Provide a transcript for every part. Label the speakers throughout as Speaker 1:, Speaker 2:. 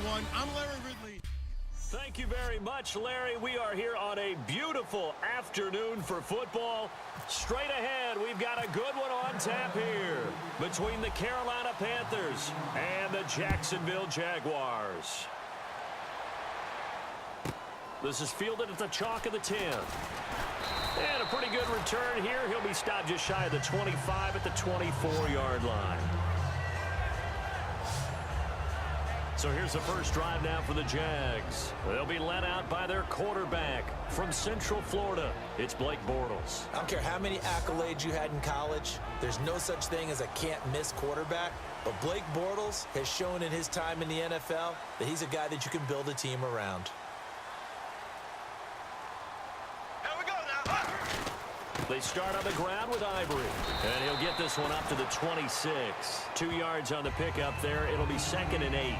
Speaker 1: everyone. I'm Larry Ridley.
Speaker 2: Thank you very much, Larry. We are here on a beautiful afternoon for football. Straight ahead, we've got a good one on tap here between the Carolina Panthers and the Jacksonville Jaguars. This is fielded at the chalk of the 10. And a pretty good return here. He'll be stopped just shy of the 25 at the 24-yard line. So here's the first drive now for the Jags. They'll be led out by their quarterback from Central Florida. It's Blake Bortles.
Speaker 3: I don't care how many accolades you had in college. There's no such thing as a can't-miss quarterback. But Blake Bortles has shown in his time in the NFL that he's a guy that you can build a team around.
Speaker 2: They start on the ground with Ivory. And he'll get this one up to the 26. 2 yards on the pickup there. It'll be 2nd and 8.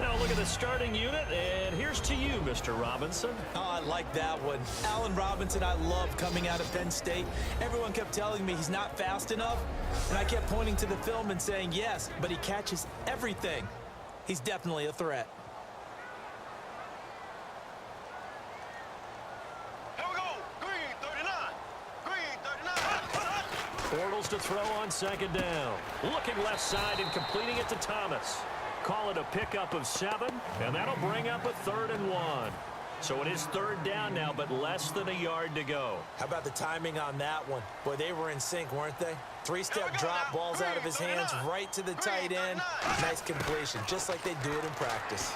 Speaker 2: Now look at the starting unit, and here's to you, Mr. Robinson.
Speaker 3: Oh, I like that one. Allen Robinson, I love coming out of Penn State. Everyone kept telling me he's not fast enough, and I kept pointing to the film and saying yes, but he catches everything. He's definitely a threat.
Speaker 2: Bortles to throw on 2nd down. Looking left side and completing it to Thomas. Call it a pickup of 7, and that'll bring up a 3rd and 1. So it is 3rd down now, but less than a yard to go.
Speaker 3: How about the timing on that one? Boy, they were in sync, weren't they? 3-step drop, balls out of his hands, right to the tight end. Nice completion, just like they do it in practice.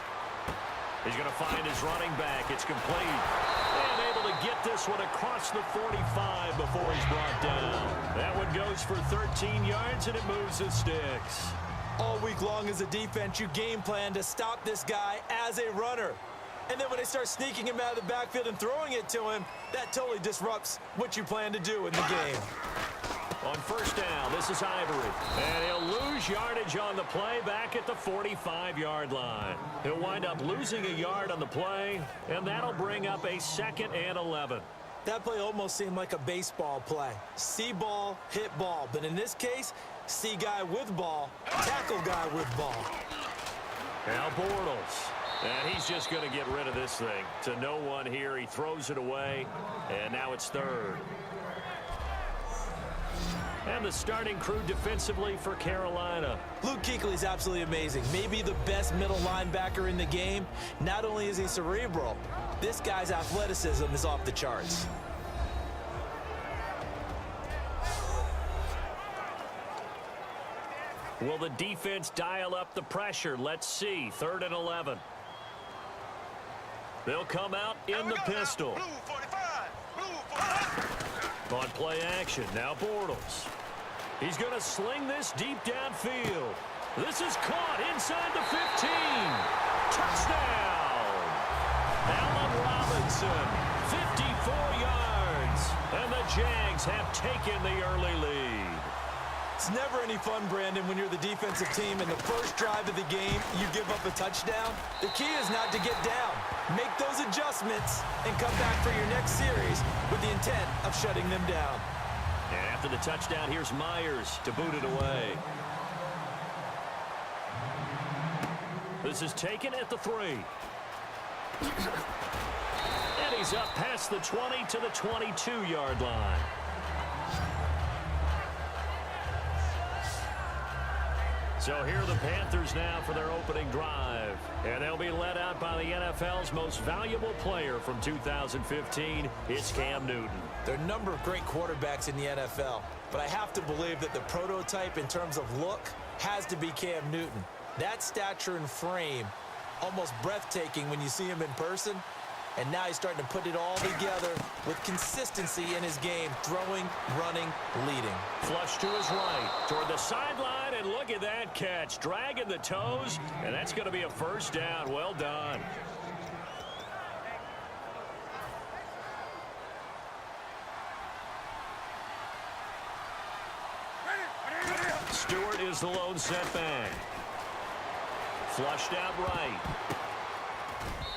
Speaker 2: He's going to find his running back. It's complete. And able to get this one across the 45 before he's brought down. That one goes for 13 yards, and it moves the sticks.
Speaker 3: All week long as a defense, you game plan to stop this guy as a runner. And then when they start sneaking him out of the backfield and throwing it to him, that totally disrupts what you plan to do in the game.
Speaker 2: On 1st down, this is Ivory. And he'll lose yardage on the play back at the 45-yard line. He'll wind up losing a yard on the play, and that'll bring up a 2nd and 11.
Speaker 3: That play almost seemed like a baseball play. See ball, hit ball. But in this case, see guy with ball, tackle guy with ball.
Speaker 2: Now Bortles. And he's just going to get rid of this thing. To no one here. He throws it away. And now it's 3rd. And the starting crew defensively for Carolina.
Speaker 3: Luke Kuechly's absolutely amazing. Maybe the best middle linebacker in the game. Not only is he cerebral, this guy's athleticism is off the charts.
Speaker 2: Will the defense dial up the pressure? Let's see. 3rd and 11. They'll come out in the pistol. On play action, now Bortles. He's going to sling this deep downfield. This is caught inside the 15. Touchdown! Allen Robinson, 54 yards. And the Jags have taken the early lead.
Speaker 3: It's never any fun, Brandon, when you're the defensive team and the first drive of the game, you give up a touchdown. The key is not to get down. Make those adjustments and come back for your next series with the intent of shutting them down.
Speaker 2: And after the touchdown, here's Myers to boot it away. This is taken at the 3. And he's up past the 20 to the 22-yard line. So here are the Panthers now for their opening drive. And they'll be led out by the NFL's most valuable player from 2015. It's Cam Newton.
Speaker 3: There are a number of great quarterbacks in the NFL, but I have to believe that the prototype in terms of look has to be Cam Newton. That stature and frame, almost breathtaking when you see him in person. And now he's starting to put it all together with consistency in his game, throwing, running, leading.
Speaker 2: Flush to his right, toward the sideline, and look at that catch. Dragging the toes, and that's going to be a 1st down. Well done. Stewart is the lone setback. Flushed out right.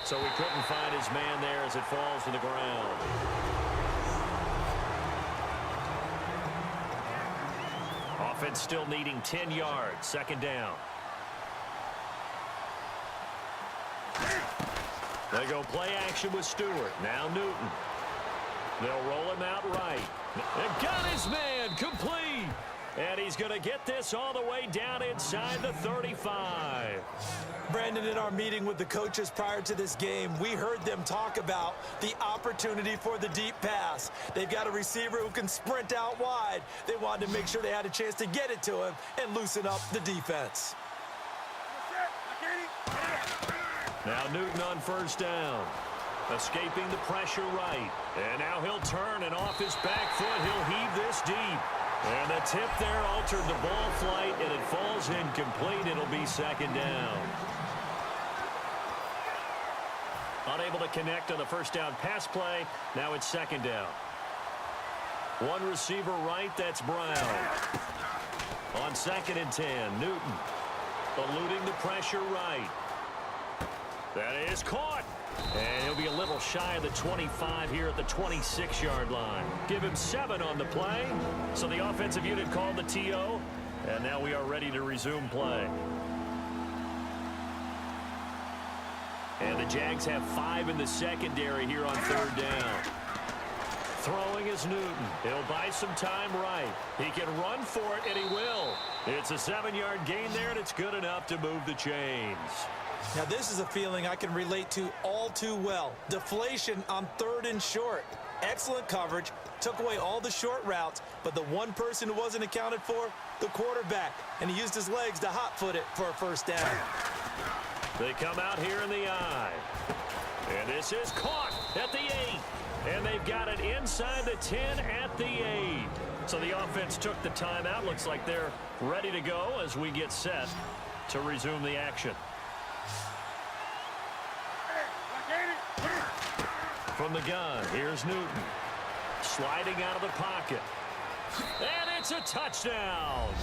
Speaker 2: So he couldn't find his man there as it falls to the ground. Offense still needing 10 yards. 2nd down. They go play action with Stewart. Now Newton. They'll roll him out right. And got his man complete. And he's going to get this all the way down inside the 35.
Speaker 3: Brandon, in our meeting with the coaches prior to this game, we heard them talk about the opportunity for the deep pass. They've got a receiver who can sprint out wide. They wanted to make sure they had a chance to get it to him and loosen up the defense.
Speaker 2: Now Newton on first down. Escaping the pressure right. And now he'll turn, and off his back foot, he'll heave this deep. And the tip there altered the ball flight, and it falls incomplete. It'll be second down. Unable to connect on the first down pass play. Now it's second down. One receiver right, that's Brown. On 2nd and 10, Newton. Eluding the pressure right. That is caught. And he'll be a little shy of the 25 here at the 26-yard line. Give him 7 on the play. So the offensive unit called the TO. And now we are ready to resume play. And the Jags have 5 in the secondary here on 3rd down. Throwing is Newton. He'll buy some time right. He can run for it, and he will. It's a 7-yard gain there, and it's good enough to move the chains.
Speaker 3: Now, this is a feeling I can relate to all too well. Deflation on 3rd and short. Excellent coverage. Took away all the short routes, but the one person who wasn't accounted for, the quarterback. And he used his legs to hot-foot it for a first down.
Speaker 2: They come out here in the eye. And this is caught at the 8. And they've got it inside the 10 at the 8. So the offense took the timeout. Looks like they're ready to go as we get set to resume the action. From the gun, here's Newton. Sliding out of the pocket. And it's a touchdown.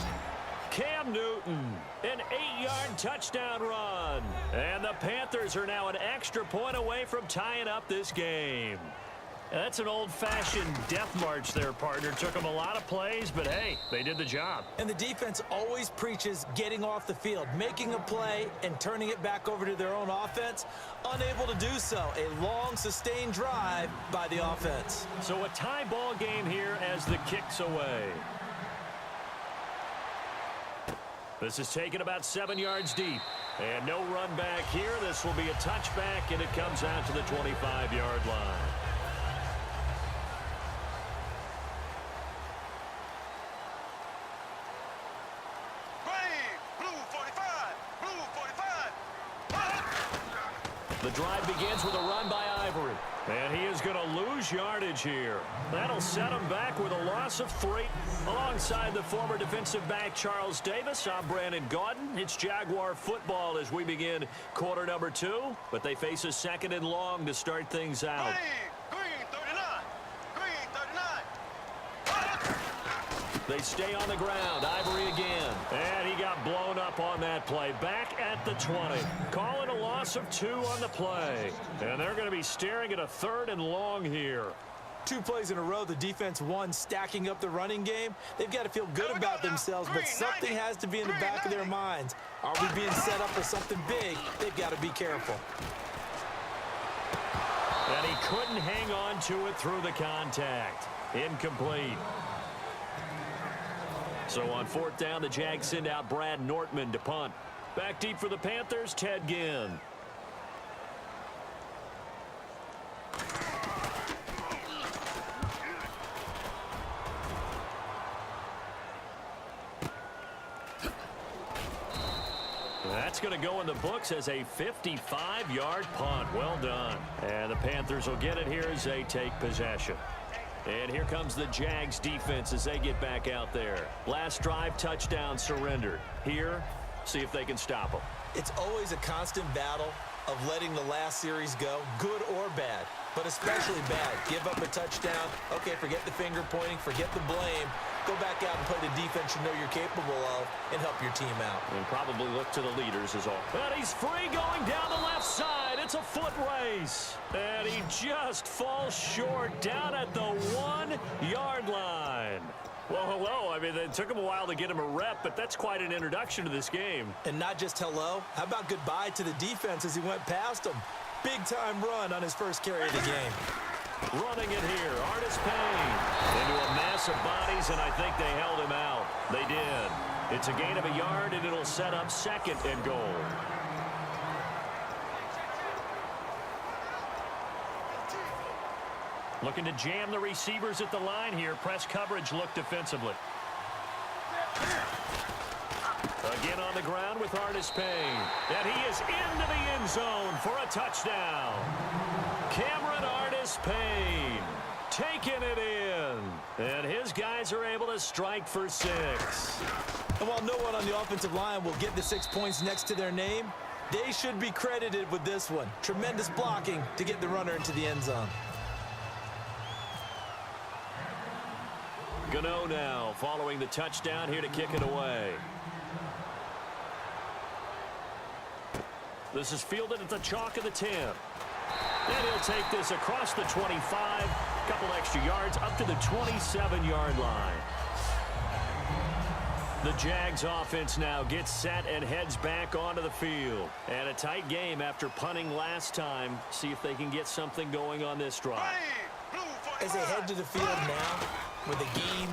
Speaker 2: Cam Newton, an 8-yard touchdown run. And the Panthers are now an extra point away from tying up this game. That's an old-fashioned death march there, partner. Took them a lot of plays, but hey, they did the job.
Speaker 3: And the defense always preaches getting off the field, making a play, and turning it back over to their own offense. Unable to do so. A long, sustained drive by the offense.
Speaker 2: So a tie ball game here as the kick's away. This is taken about 7 yards deep. And no run back here. This will be a touchback, and it comes out to the 25-yard line. The drive begins with a run by Ivory. And he is going to lose yardage here. That'll set him back with a loss of 3. Alongside the former defensive back Charles Davis, I'm Brandon Gaudin. It's Jaguar football as we begin quarter number 2. But they face a 2nd and long to start things out. They stay on the ground. Ivory again. And he got blown up on that play. Back at the 20. Calling a loss of 2 on the play. And they're going to be staring at a 3rd and long here.
Speaker 3: 2 plays in a row, the defense won, stacking up the running game. They've got to feel good about themselves, but something has to be in the back of their minds. Are we being set up for something big? They've got to be careful.
Speaker 2: And he couldn't hang on to it through the contact. Incomplete. So on 4th down, the Jags send out Brad Nortman to punt. Back deep for the Panthers, Ted Ginn. That's going to go in the books as a 55-yard punt. Well done. And the Panthers will get it here as they take possession. And here comes the Jags defense as they get back out there. Last drive, touchdown surrendered. Here, see if they can stop them.
Speaker 3: It's always a constant battle of letting the last series go, good or bad, but especially bad. Give up a touchdown. Okay, forget the finger pointing, forget the blame. Go back out and play the defense you know you're capable of and help your team out.
Speaker 2: And probably look to the leaders is all. And he's free going down the left side. It's a foot race. And he just falls short down at the 1-yard line. Well, hello. I mean, it took him a while to get him a rep, but that's quite an introduction to this game.
Speaker 3: And not just hello. How about goodbye to the defense as he went past him? Big-time run on his first carry of the game.
Speaker 2: Running it here, Artis Payne. Into a mass of bodies, and I think they held him out. They did. It's a gain of a yard, and it'll set up 2nd and goal. Looking to jam the receivers at the line here. Press coverage look defensively. Again on the ground with Artis Payne. And he is into the end zone for a touchdown. Cameron Artis Payne taking it in. And his guys are able to strike for 6.
Speaker 3: And while no one on the offensive line will get the 6 points next to their name, they should be credited with this one. Tremendous blocking to get the runner into the end zone.
Speaker 2: Gano now following the touchdown here to kick it away. This is fielded at the chalk of the 10. And he'll take this across the 25, couple extra yards up to the 27-yard line. The Jags offense now gets set and heads back onto the field. And a tight game after punting last time. See if they can get something going on this drive.
Speaker 3: As they head to the field now, with the game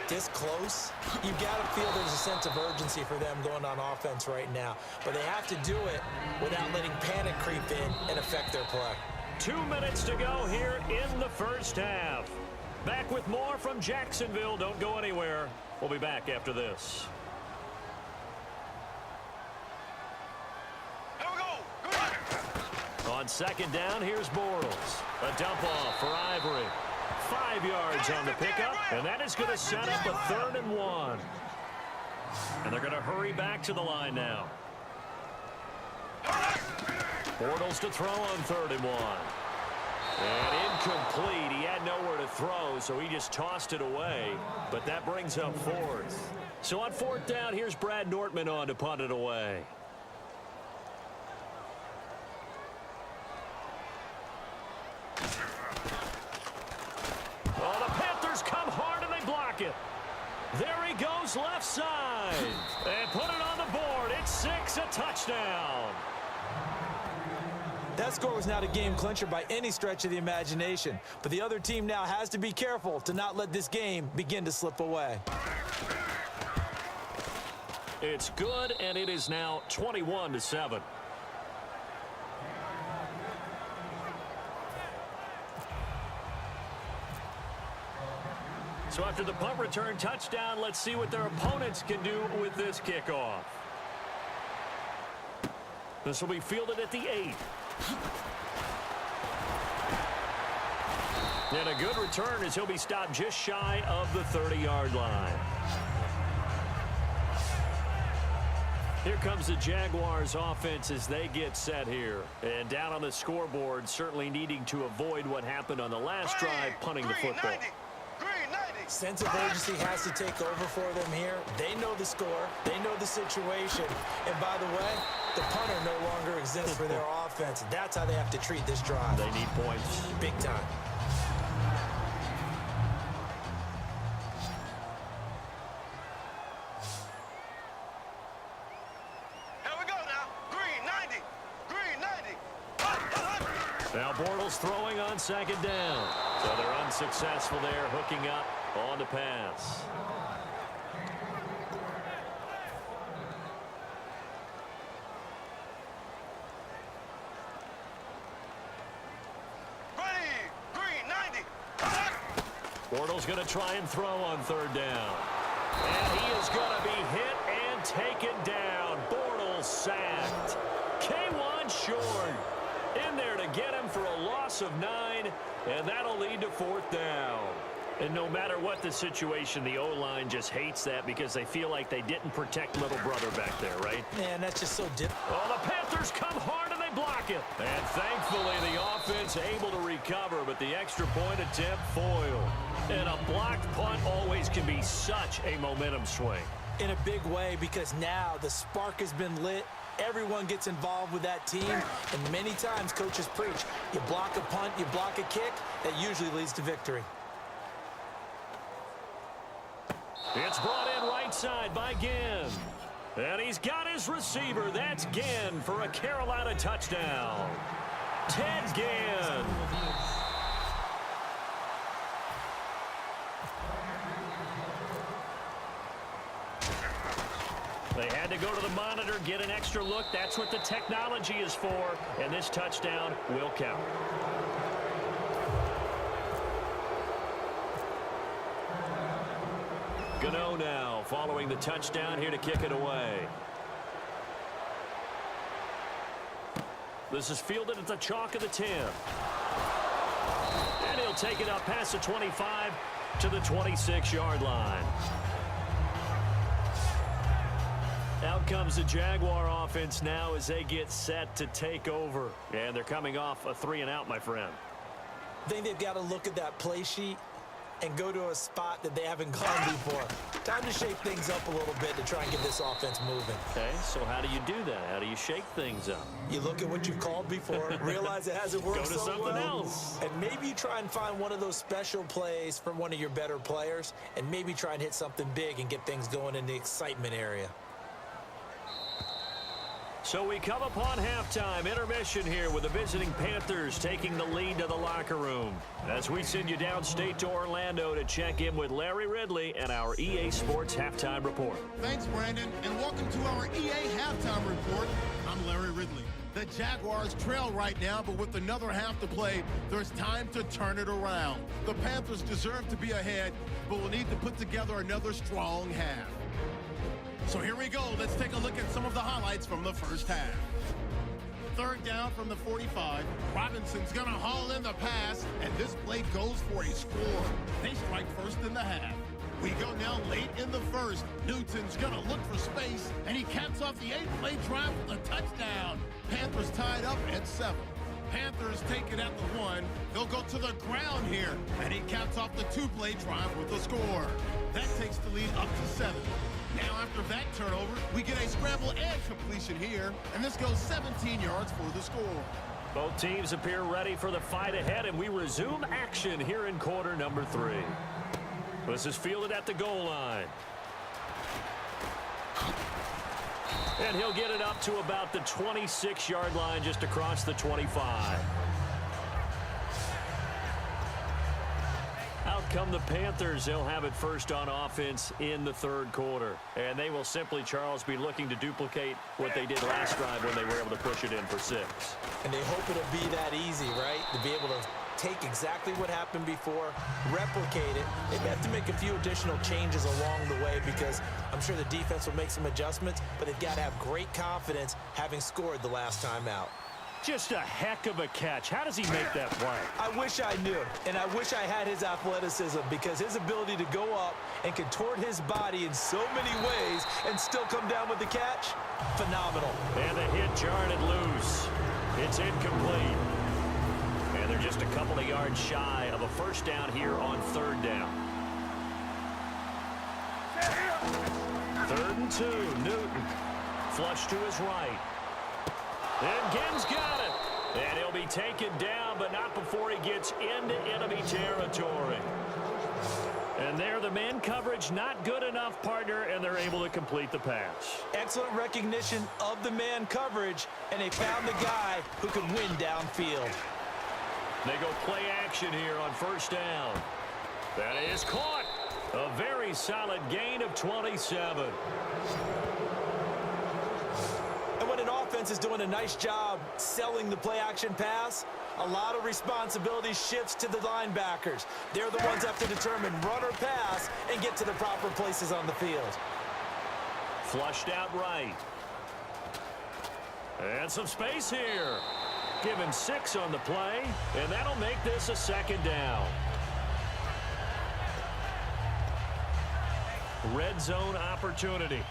Speaker 3: this close, you've got to feel there's a sense of urgency for them going on offense right now. But they have to do it without letting panic creep in and affect their play.
Speaker 2: 2 minutes to go here in the first half. Back with more from Jacksonville. Don't go anywhere. We'll be back after this.
Speaker 1: Here we go.
Speaker 2: On 2nd down, here's Bortles. A dump off for Ivory. 5 yards on the pickup, and that is going to set up a 3rd and 1. And they're going to hurry back to the line now. Bortles to throw on 3rd and 1. And incomplete. He had nowhere to throw, so he just tossed it away. But that brings up 4th. So on 4th down, here's Brad Nortman on to punt it away. Oh, the Panthers come hard and they block it. There he goes left side. And put it on the board. It's 6, a touchdown.
Speaker 3: That score was not a game clincher by any stretch of the imagination. But the other team now has to be careful to not let this game begin to slip away.
Speaker 2: It's good, and it is now 21-7. So after the punt return touchdown, let's see what their opponents can do with this kickoff. This will be fielded at the 8. And a good return as he'll be stopped just shy of the 30-yard line. Here comes the Jaguars offense as they get set here. And down on the scoreboard, certainly needing to avoid what happened on the last drive, punting the football.
Speaker 3: Sense of urgency has to take over for them here. They know the score. They know the situation. And by the way, the punter no longer exists for their offense. That's how they have to treat this drive.
Speaker 2: They need points.
Speaker 3: Big time.
Speaker 1: Here we go now. Green 90.
Speaker 2: Now Bortles throwing on 2nd down. So they're unsuccessful there, hooking up on the pass. Bortles going to try and throw on 3rd down. And he is going to be hit and taken down. Bortles sacked. K1 short. In there to get him for a loss of 9, and that'll lead to 4th down. And no matter what the situation, the O-line just hates that because they feel like they didn't protect little brother back there, right?
Speaker 3: Man, that's just so difficult.
Speaker 2: Oh, the Panthers come hard and they block it. And thankfully, the offense able to recover, but the extra point attempt foiled. And a blocked punt always can be such a momentum swing.
Speaker 3: In a big way, because now the spark has been lit. Everyone gets involved with that team, and many times coaches preach, you block a punt, you block a kick, that usually leads to victory.
Speaker 2: It's brought in right side by Ginn. And he's got his receiver. That's Ginn for a Carolina touchdown. Ted Ginn. They had to go to the monitor, get an extra look. That's what the technology is for. And this touchdown will count. Gano now following the touchdown here to kick it away. This is fielded at the chalk of the 10. And he'll take it up past the 25 to the 26-yard line. Out comes the Jaguar offense now as they get set to take over. And they're coming off a 3-and-out, my friend.
Speaker 3: I think they've got to look at that play sheet and go to a spot that they haven't gone before. Time to shake things up a little bit to try and get this offense moving.
Speaker 2: Okay, so how do you do that? How do you shake things up?
Speaker 3: You look at what you've called before, realize it hasn't worked
Speaker 2: Go to
Speaker 3: so
Speaker 2: something
Speaker 3: well,
Speaker 2: else.
Speaker 3: and maybe you try and find one of those special plays from one of your better players, and maybe try and hit something big and get things going in the excitement area.
Speaker 2: So we come upon halftime intermission here with the visiting Panthers taking the lead to the locker room. As we send you downstate to Orlando to check in with Larry Ridley and our EA Sports Halftime Report.
Speaker 4: Thanks, Brandon, and welcome to our EA Halftime Report. I'm Larry Ridley. The Jaguars trail right now, but with another half to play, there's time to turn it around. The Panthers deserve to be ahead, but will need to put together another strong half. So here we go. Let's take a look at some of the highlights from the first half. Third down from the 45. Robinson's going to haul in the pass, and this play goes for a score. They strike first in the half. We go now late in the first. Newton's going to look for space, and he caps off the 8-play drive with a touchdown. Panthers tied up at 7. Panthers take it at the 1. They'll go to the ground here, and he caps off the 2-play drive with a score. That takes the lead up to 7. Now, after that turnover, we get a scramble and completion here, and this goes 17 yards for the score.
Speaker 2: Both teams appear ready for the fight ahead, and we resume action here in quarter number 3. This is fielded at the goal line. And he'll get it up to about the 26-yard line, just across the 25. Out come the Panthers. They'll have it first on offense in the third quarter. And they will simply, Charles, be looking to duplicate what they did last drive when they were able to push it in for 6.
Speaker 3: And they hope it'll be that easy, right? To be able to take exactly what happened before, replicate it. They have to make a few additional changes along the way because I'm sure the defense will make some adjustments, but they've got to have great confidence having scored the last time out.
Speaker 2: Just a heck of a catch. How does he make that play?
Speaker 3: I wish I knew, and I wish I had his athleticism because his ability to go up and contort his body in so many ways and still come down with the catch, phenomenal.
Speaker 2: And the hit jarred it loose. It's incomplete. And they're just a couple of yards shy of a first down here on third down. 3rd and 2, Newton. Flush to his right. And Ginn's got it. And he'll be taken down, but not before he gets into enemy territory. And there, the man coverage not good enough, partner, and they're able to complete the pass.
Speaker 3: Excellent recognition of the man coverage, and they found the guy who can win downfield.
Speaker 2: They go play action here on first down. That is caught. A very solid gain of 27.
Speaker 3: And when an offense is doing a nice job selling the play-action pass, a lot of responsibility shifts to the linebackers. They're the ones that have to determine run or pass and get to the proper places on the field.
Speaker 2: Flushed out right. And some space here. Give him 6 on the play, and that'll make this a second down. Red zone opportunity.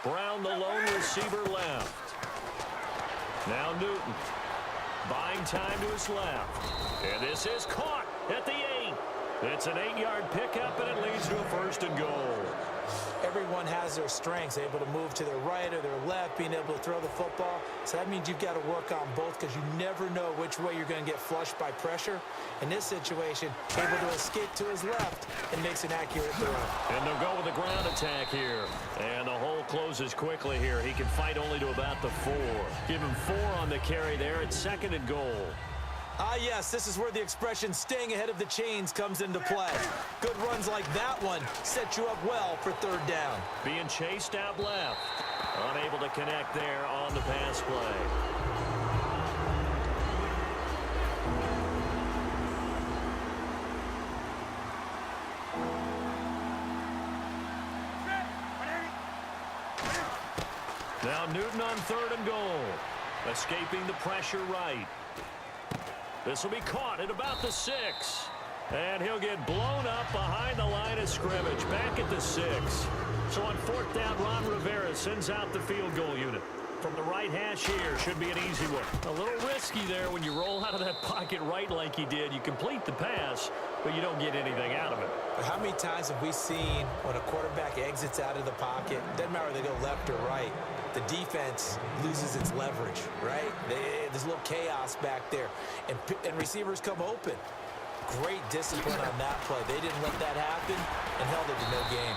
Speaker 2: Brown, the lone receiver, left. Now Newton. Buying time to his left. And this is caught at the 8. It's an 8-yard pickup, and it leads to a 1st and goal.
Speaker 3: everyone has their strengths, able to move to their right or their left, being able to throw the football. So that means you've got to work on both because you never know which way you're going to get flushed by pressure. In this situation, able to escape to his left and makes an accurate throw.
Speaker 2: And they'll go with a ground attack here. And the hole closes quickly here. He can fight only to about the 4. Give him 4 on the carry there. It's 2nd and goal.
Speaker 3: Ah, yes, this is where the expression staying ahead of the chains comes into play. Good runs like that one set you up well for 3rd down.
Speaker 2: Being chased out left. Unable to connect there on the pass play. Now Newton on 3rd and goal. Escaping the pressure right. This will be caught at about the 6. And he'll get blown up behind the line of scrimmage. Back at the 6. So on 4th down, Ron Rivera sends out the field goal unit. From the right hash here, should be an easy one. A little risky there when you roll out of that pocket right like he did. You complete the pass, but you don't get anything out of it.
Speaker 3: But how many times have we seen when a quarterback exits out of the pocket, doesn't matter whether they go left or right, the defense loses its leverage, right? There's a little chaos back there, and receivers come open. Great discipline on that play. They didn't let that happen and held it to no gain.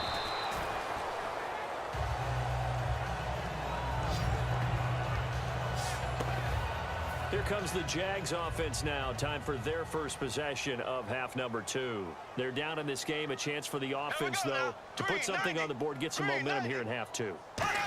Speaker 2: Here comes the Jags offense now. Time for their first possession of half number 2. They're down in this game. A chance for the offense, though, to put something on the board, get some momentum here in half 2.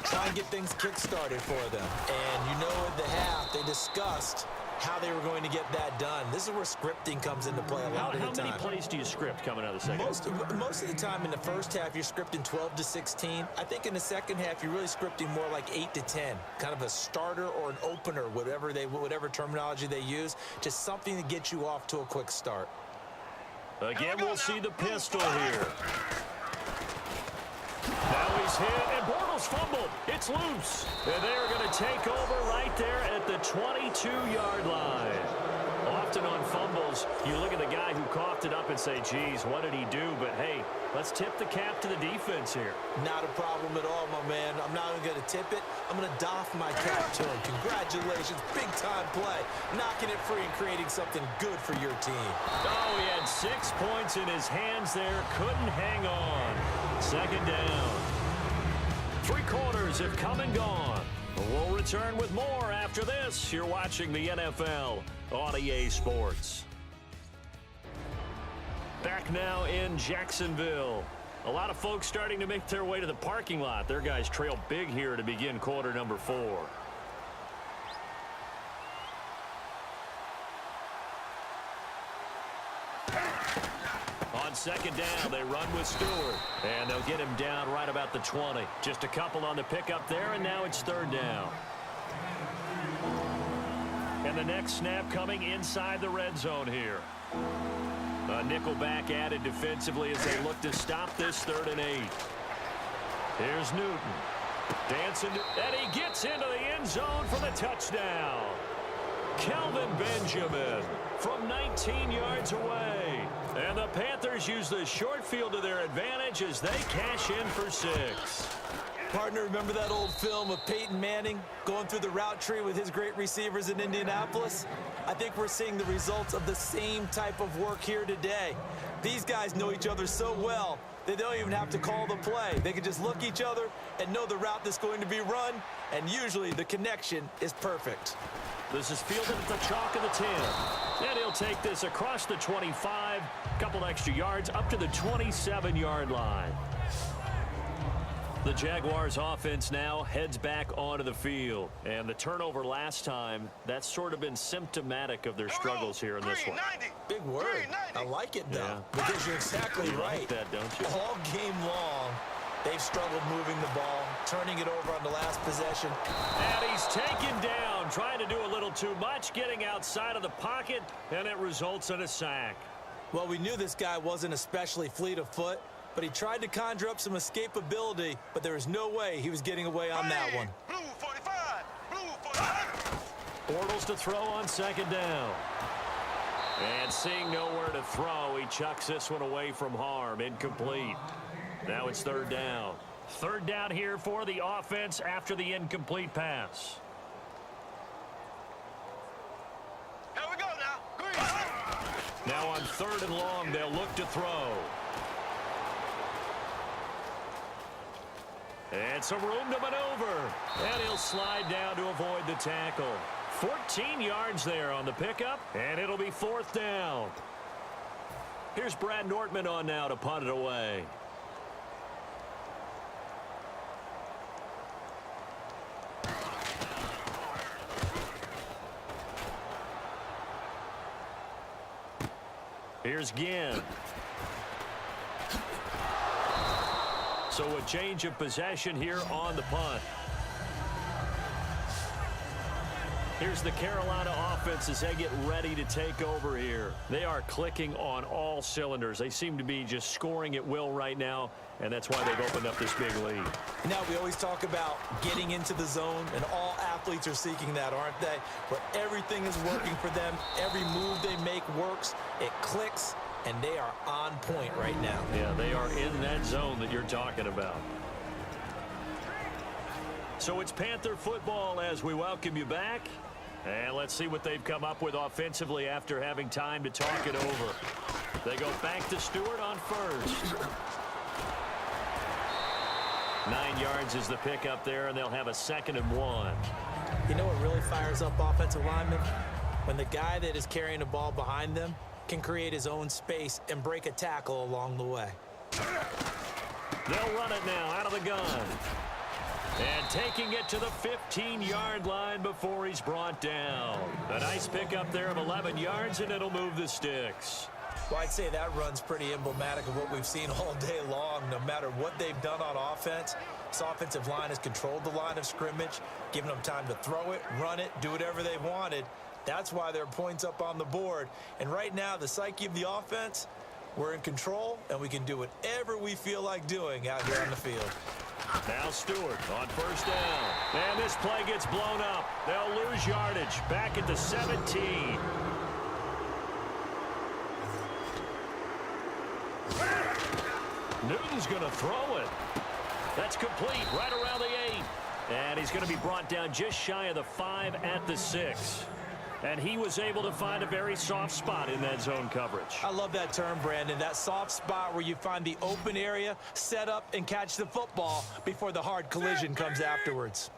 Speaker 3: Try and get things kick-started for them. And you know at the half, they discussed how they were going to get that done. This is where scripting comes into play a lot of the time.
Speaker 2: How many plays do you script coming out of the second?
Speaker 3: Most of the time in the first half, you're scripting 12 to 16. I think in the second half, you're really scripting more like 8 to 10. Kind of a starter or an opener, whatever terminology they use. Just something to get you off to a quick start.
Speaker 2: Again, we'll see the pistol here. Now he's hit, and Bortles fumbled. It's loose. And they're going to take over right there at the 22-yard line. Often on fumbles, you look at the guy who coughed it up and say, geez, what did he do? But, hey, let's tip the cap to the defense here.
Speaker 3: Not a problem at all, my man. I'm not even going to tip it. I'm going to doff my cap to him. Congratulations. Big-time play. Knocking it free and creating something good for your team.
Speaker 2: Oh, he had 6 points in his hands there. Couldn't hang on. 2nd down. 3 quarters have come and gone. We'll return with more after this. You're watching the NFL on EA Sports. Back now in Jacksonville. A lot of folks starting to make their way to the parking lot. Their guys trail big here to begin quarter number 4. On 2nd down, they run with Stewart. And they'll get him down right about the 20. Just a couple on the pickup there, and now it's 3rd down. And the next snap coming inside the red zone here. A nickel back added defensively as they look to stop this 3rd and 8. Here's Newton. Dancing, and he gets into the end zone for the touchdown. Kelvin Benjamin from 19 yards away. And the Panthers use the short field to their advantage as they cash in for 6.
Speaker 3: Partner, remember that old film of Peyton Manning going through the route tree with his great receivers in Indianapolis? I think we're seeing the results of the same type of work here today. These guys know each other so well that they don't even have to call the play. They can just look each other and know the route that's going to be run, and usually the connection is perfect.
Speaker 2: This is fielded at the chalk of the 10. And he'll take this across the 25, couple extra yards up to the 27-yard line. The Jaguars offense now heads back onto the field. And the turnover last time, that's sort of been symptomatic of their struggles here in this one.
Speaker 3: Big word. I like it, though,
Speaker 2: Yeah.
Speaker 3: because you're exactly
Speaker 2: You
Speaker 3: right.
Speaker 2: like that, don't you?
Speaker 3: All game long, they've struggled moving the ball, turning it over on the last possession.
Speaker 2: And he's taken down, trying to do a little too much, getting outside of the pocket, and it results in a sack.
Speaker 3: Well, we knew this guy wasn't especially fleet of foot, but he tried to conjure up some escapability, but there was no way he was getting away on that one.
Speaker 1: Blue 45. Blue 45.
Speaker 2: Bortles to throw on 2nd down. And seeing nowhere to throw, he chucks this one away from harm. Incomplete. Now it's 3rd down. Third down here for the offense after the incomplete pass.
Speaker 1: Here we go now. Green.
Speaker 2: Now on 3rd and long, they'll look to throw. And some room to maneuver. And he'll slide down to avoid the tackle. 14 yards there on the pickup, and it'll be 4th down. Here's Brad Nortman on now to punt it away. Here's Ginn. So a change of possession here on the punt. Here's the Carolina offense as they get ready to take over here. They are clicking on all cylinders. They seem to be just scoring at will right now, and that's why they've opened up this big lead.
Speaker 3: Now, we always talk about getting into the zone, and all athletes are seeking that, aren't they? Where everything is working for them. Every move they make works. It clicks, and they are on point right now.
Speaker 2: Yeah, they are in that zone that you're talking about. So it's Panther football as we welcome you back. And let's see what they've come up with offensively after having time to talk it over. They go back to Stewart on 1st. 9 yards is the pickup there, and they'll have a 2nd and 1.
Speaker 3: You know what really fires up offensive linemen? When the guy that is carrying the ball behind them can create his own space and break a tackle along the way.
Speaker 2: They'll run it now out of the gun. And taking it to the 15-yard line before he's brought down. A nice pickup there of 11 yards, and it'll move the sticks.
Speaker 3: Well, I'd say that run's pretty emblematic of what we've seen all day long. No matter what they've done on offense, this offensive line has controlled the line of scrimmage, given them time to throw it, run it, do whatever they wanted. That's why there are points up on the board. And right now, the psyche of the offense, we're in control, and we can do whatever we feel like doing out here on the field.
Speaker 2: Now Stewart on 1st down. And this play gets blown up. They'll lose yardage back at the 17. Newton's going to throw it. That's complete right around the 8. And he's going to be brought down just shy of the 5 at the 6. And he was able to find a very soft spot in that zone coverage.
Speaker 3: I love that term, Brandon. That soft spot where you find the open area, set up, and catch the football before the hard collision comes afterwards.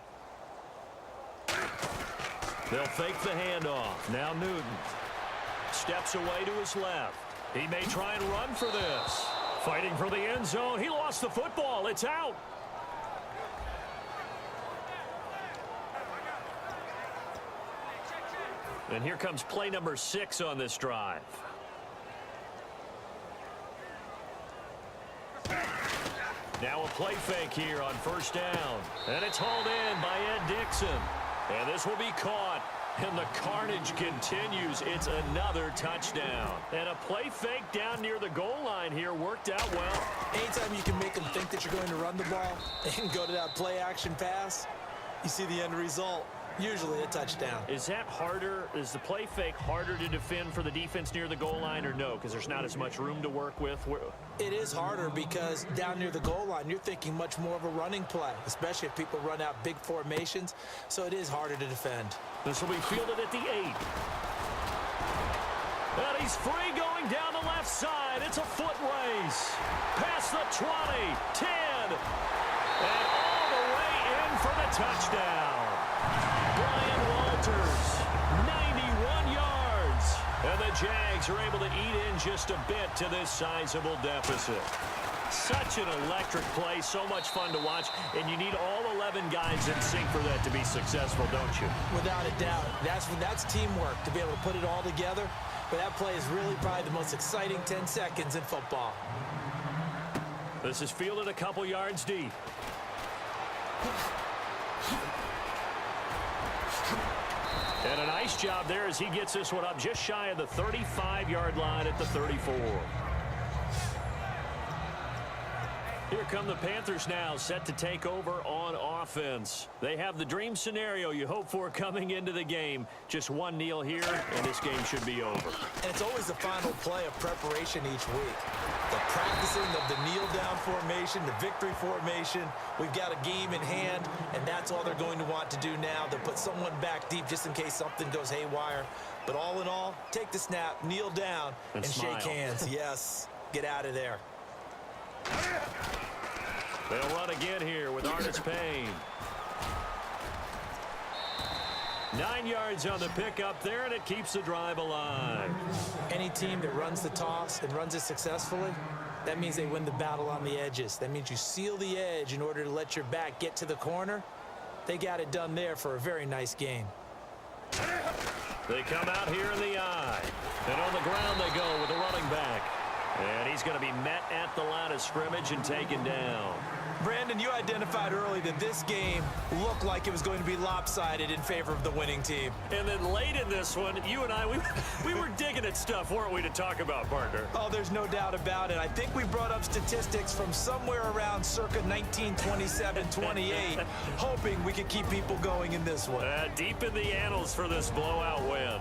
Speaker 2: They'll fake the handoff. Now Newton steps away to his left. He may try and run for this. Fighting for the end zone. He lost the football. It's out. And here comes play number 6 on this drive. Now a play fake here on 1st down. And it's hauled in by Ed Dixon. And this will be caught. And the carnage continues. It's another touchdown. And a play fake down near the goal line here worked out well.
Speaker 3: Anytime you can make them think that you're going to run the ball and go to that play action pass, you see the end result. Usually a touchdown.
Speaker 2: Is that harder? Is the play fake harder to defend for the defense near the goal line or no? Because there's not as much room to work with.
Speaker 3: It is harder because down near the goal line, you're thinking much more of a running play, especially if people run out big formations. So it is harder to defend.
Speaker 2: This will be fielded at the 8. And he's free going down the left side. It's a foot race. Past the 20, 10, and all the way in for the touchdown. Brian Walters, 91 yards. And the Jags are able to eat in just a bit to this sizable deficit. Such an electric play, so much fun to watch, and you need all 11 guys in sync for that to be successful, don't you?
Speaker 3: Without a doubt. That's teamwork, to be able to put it all together. But that play is really probably the most exciting 10 seconds in football.
Speaker 2: This is fielded a couple yards deep. And a nice job there as he gets this one up just shy of the 35-yard line at the 34. Here come the Panthers now, set to take over on offense. They have the dream scenario you hope for coming into the game. Just one kneel here, and this game should be over.
Speaker 3: And it's always the final play of preparation each week. The practicing of the kneel-down formation, the victory formation. We've got a game in hand, and that's all they're going to want to do now. They'll put someone back deep just in case something goes haywire. But all in all, take the snap, kneel down, and shake hands. Yes, get out of there.
Speaker 2: They'll run again here with Artis Payne. 9 yards on the pickup there, and it keeps the drive alive.
Speaker 3: Any team that runs the toss and runs it successfully, that means they win the battle on the edges. That means you seal the edge in order to let your back get to the corner. They got it done there for a very nice game.
Speaker 2: They come out here in the eye. And on the ground they go with the running back. And he's going to be met at the line of scrimmage and taken down.
Speaker 3: Brandon, you identified early that this game looked like it was going to be lopsided in favor of the winning team.
Speaker 2: And then late in this one, you and I, we were digging at stuff, weren't we, to talk about, partner?
Speaker 3: Oh, there's no doubt about it. I think we brought up statistics from somewhere around circa 1927-28, hoping we could keep people going in this one.
Speaker 2: Deep in the annals for this blowout win.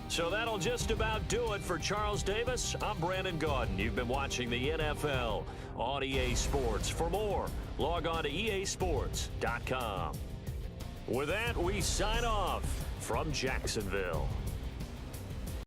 Speaker 2: So that'll just about do it for Charles Davis. I'm Brandon Gaudin. You've been watching the NFL on EA Sports. For more, log on to easports.com. With that, we sign off from Jacksonville.